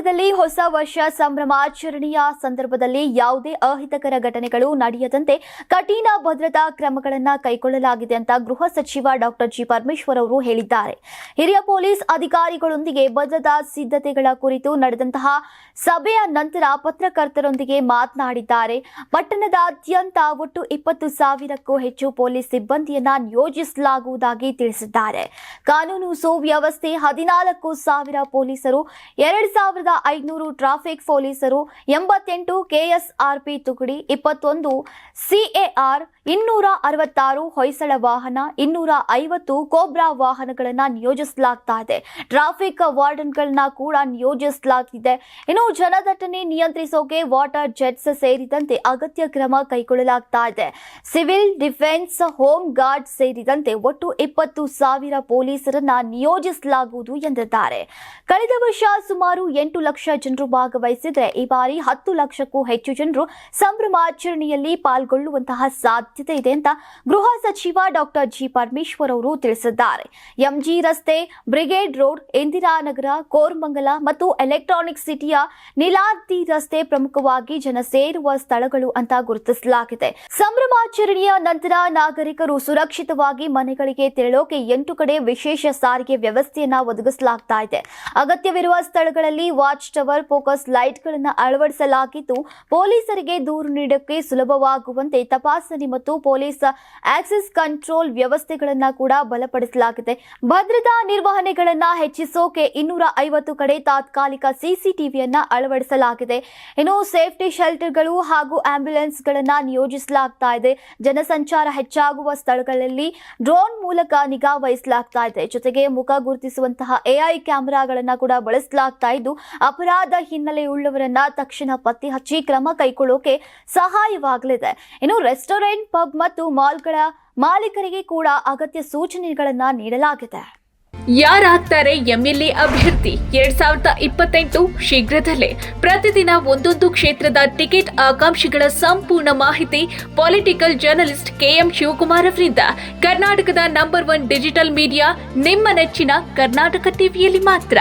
ರಾಜ್ಯದಲ್ಲಿ ಹೊಸ ವರ್ಷ ಸಂಭ್ರಮಾಚರಣೆಯ ಸಂದರ್ಭದಲ್ಲಿ ಯಾವುದೇ ಅಹಿತಕರ ಘಟನೆಗಳು ನಡೆಯದಂತೆ ಕಠಿಣ ಭದ್ರತಾ ಕ್ರಮಗಳನ್ನು ಕೈಗೊಳ್ಳಲಾಗಿದೆ ಅಂತ ಗೃಹ ಸಚಿವ ಡಾಕ್ಟರ್ ಜಿ ಪರಮೇಶ್ವರ್ ಅವರು ಹೇಳಿದ್ದಾರೆ. ಹಿರಿಯ ಪೊಲೀಸ್ ಅಧಿಕಾರಿಗಳೊಂದಿಗೆ ಭದ್ರತಾ ಸಿದ್ಧತೆಗಳ ಕುರಿತು ನಡೆದಂತಹ ಸಭೆಯ ನಂತರ ಪತ್ರಕರ್ತರೊಂದಿಗೆ ಮಾತನಾಡಿದ್ದಾರೆ. ಪಟ್ಟಣದಾದ್ಯಂತ ಒಟ್ಟು 20,000ಕ್ಕೂ ಹೆಚ್ಚು ಪೊಲೀಸ್ ಸಿಬ್ಬಂದಿಯನ್ನ ನಿಯೋಜಿಸಲಾಗುವುದಾಗಿ ತಿಳಿಸಿದ್ದಾರೆ. ಕಾನೂನು ಸುವ್ಯವಸ್ಥೆ 14,000 ಪೊಲೀಸರು, 2,500 ಟ್ರಾಫಿಕ್ ಪೊಲೀಸರು, 88 ಕೆಎಸ್ಆರ್ಪಿ ತುಕಡಿ, 21 ಸಿಎಆರ್, 266 ಹೊಯ್ಸಳ ವಾಹನ, 250 ಕೋಬ್ರಾ ವಾಹನಗಳನ್ನು ನಿಯೋಜಿಸಲಾಗ್ತಾ ಇದೆ. ಟ್ರಾಫಿಕ್ ವಾರ್ಡನ್ಗಳನ್ನ ಕೂಡ ನಿಯೋಜಿಸಲಾಗಿದೆ. ಇನ್ನು ಜನದಟ್ಟಣೆ ನಿಯಂತ್ರಿಸೋಕೆ ವಾಟರ್ ಜೆಟ್ಸ್ ಸೇರಿದಂತೆ ಅಗತ್ಯ ಕ್ರಮ ಕೈಗೊಳ್ಳಲಾಗ್ತಾ ಇದೆ. ಸಿವಿಲ್ ಡಿಫೆನ್ಸ್, ಹೋಮ್ ಗಾರ್ಡ್ ಸೇರಿದಂತೆ ಒಟ್ಟು 20,000 ಪೊಲೀಸರನ್ನ ನಿಯೋಜಿಸಲಾಗುವುದು ಎಂದಿದ್ದಾರೆ. ಕಳೆದ ವರ್ಷ ಸುಮಾರು 8 ಲಕ್ಷ ಜನರು ಭಾಗವಹಿಸಿದ್ರೆ ಈ ಬಾರಿ 10 ಲಕ್ಷಕ್ಕೂ ಹೆಚ್ಚು ಜನರು ಸಂಭ್ರಮಾಚರಣೆಯಲ್ಲಿ ಪಾಲ್ಗೊಳ್ಳುವಂತಹ ಸಾಧ್ಯತೆ ಇದೆ ಅಂತ ಗೃಹ ಸಚಿವ ಡಾಕ್ಟರ್ ಜಿ ಪರಮೇಶ್ವರ್ ಅವರು ತಿಳಿಸಿದ್ದಾರೆ. ಎಂಜಿ ರಸ್ತೆ, ಬ್ರಿಗೇಡ್ ರೋಡ್, ಇಂದಿರಾನಗರ, ಕೋರಮಂಗಲ ಮತ್ತು ಎಲೆಕ್ಟ್ರಾನಿಕ್ ಸಿಟಿಯ ನಿಲಾದ್ರಿ ರಸ್ತೆ ಪ್ರಮುಖವಾಗಿ ಜನ ಸೇರುವ ಸ್ಥಳಗಳು ಅಂತ ಗುರುತಿಸಲಾಗಿದೆ. ಸಂಭ್ರಮಾಚರಣೆಯ ನಂತರ ನಾಗರಿಕರು ಸುರಕ್ಷಿತವಾಗಿ ಮನೆಗಳಿಗೆ ತೆರಳೋಕೆ 8 ಕಡೆ ವಿಶೇಷ ಸಾರಿಗೆ ವ್ಯವಸ್ಥೆಯನ್ನ ಒದಗಿಸಲಾಗ್ತಾ ಇದೆ. ಅಗತ್ಯವಿರುವ ಸ್ಥಳಗಳಲ್ಲಿ ವಾಚ್ ಟವರ್, ಫೋಕಸ್ ಲೈಟ್ಗಳನ್ನು ಅಳವಡಿಸಲಾಗಿದ್ದು ಪೊಲೀಸರಿಗೆ ದೂರು ನೀಡೋಕೆ ಸುಲಭವಾಗುವಂತೆ ತಪಾಸಣೆ ಮತ್ತು ಪೊಲೀಸ್ ಆಕ್ಸೆಸ್ ಕಂಟ್ರೋಲ್ ವ್ಯವಸ್ಥೆಗಳನ್ನ ಕೂಡ ಬಲಪಡಿಸಲಾಗಿದೆ. ಭದ್ರತಾ ನಿರ್ವಹಣೆಗಳನ್ನ ಹೆಚ್ಚಿಸೋಕೆ 250 ಕಡೆ ತಾತ್ಕಾಲಿಕ ಸಿಸಿಟಿವಿಯನ್ನ ಅಳವಡಿಸಲಾಗಿದೆ. ಇನ್ನು ಸೇಫ್ಟಿ ಶೆಲ್ಟರ್ಗಳು ಹಾಗೂ ಆಂಬ್ಯುಲೆನ್ಸ್ಗಳನ್ನ ನಿಯೋಜಿಸಲಾಗ್ತಾ ಇದೆ. ಜನಸಂಚಾರ ಹೆಚ್ಚಾಗುವ ಸ್ಥಳಗಳಲ್ಲಿ ಡ್ರೋನ್ ಮೂಲಕ ನಿಗಾ ವಹಿಸಲಾಗ್ತಾ ಇದೆ. ಜೊತೆಗೆ ಮುಖ ಗುರುತಿಸುವಂತಹ ಎಐ ಕ್ಯಾಮೆರಾಗಳನ್ನ ಕೂಡ ಬಳಸಲಾಗ್ತಾ ಇದ್ದು ಅಪರಾಧ ಹಿನ್ನೆಲೆಯುಳ್ಳವರನ್ನ ತಕ್ಷಣ ಪತ್ತೆ ಹಚ್ಚಿ ಕ್ರಮ ಕೈಗೊಳ್ಳೋಕೆ ಸಹಾಯವಾಗಲಿದೆ. ಇನ್ನು ರೆಸ್ಟೋರೆಂಟ್, ಪಬ್ ಮತ್ತು ಮಾಲ್ಗಳ ಮಾಲೀಕರಿಗೆ ಕೂಡ ಅಗತ್ಯ ಸೂಚನೆಗಳನ್ನ ನೀಡಲಾಗಿದೆ. ಯಾರಾಗ್ತಾರೆ ಎಂಎಲ್ಎ ಅಭ್ಯರ್ಥಿ 2028 ಶೀಘ್ರದಲ್ಲೇ. ಪ್ರತಿದಿನ ಒಂದೊಂದು ಕ್ಷೇತ್ರದ ಟಿಕೆಟ್ ಆಕಾಂಕ್ಷಿಗಳ ಸಂಪೂರ್ಣ ಮಾಹಿತಿ ಪೊಲಿಟಿಕಲ್ ಜರ್ನಲಿಸ್ಟ್ ಕೆಎಂ ಶಿವಕುಮಾರ್ ಅವರಿಂದ. ಕರ್ನಾಟಕದ ನಂಬರ್ 1 ಡಿಜಿಟಲ್ ಮೀಡಿಯಾ ನಿಮ್ಮ ನೆಚ್ಚಿನ ಕರ್ನಾಟಕ ಟಿವಿಯಲ್ಲಿ ಮಾತ್ರ.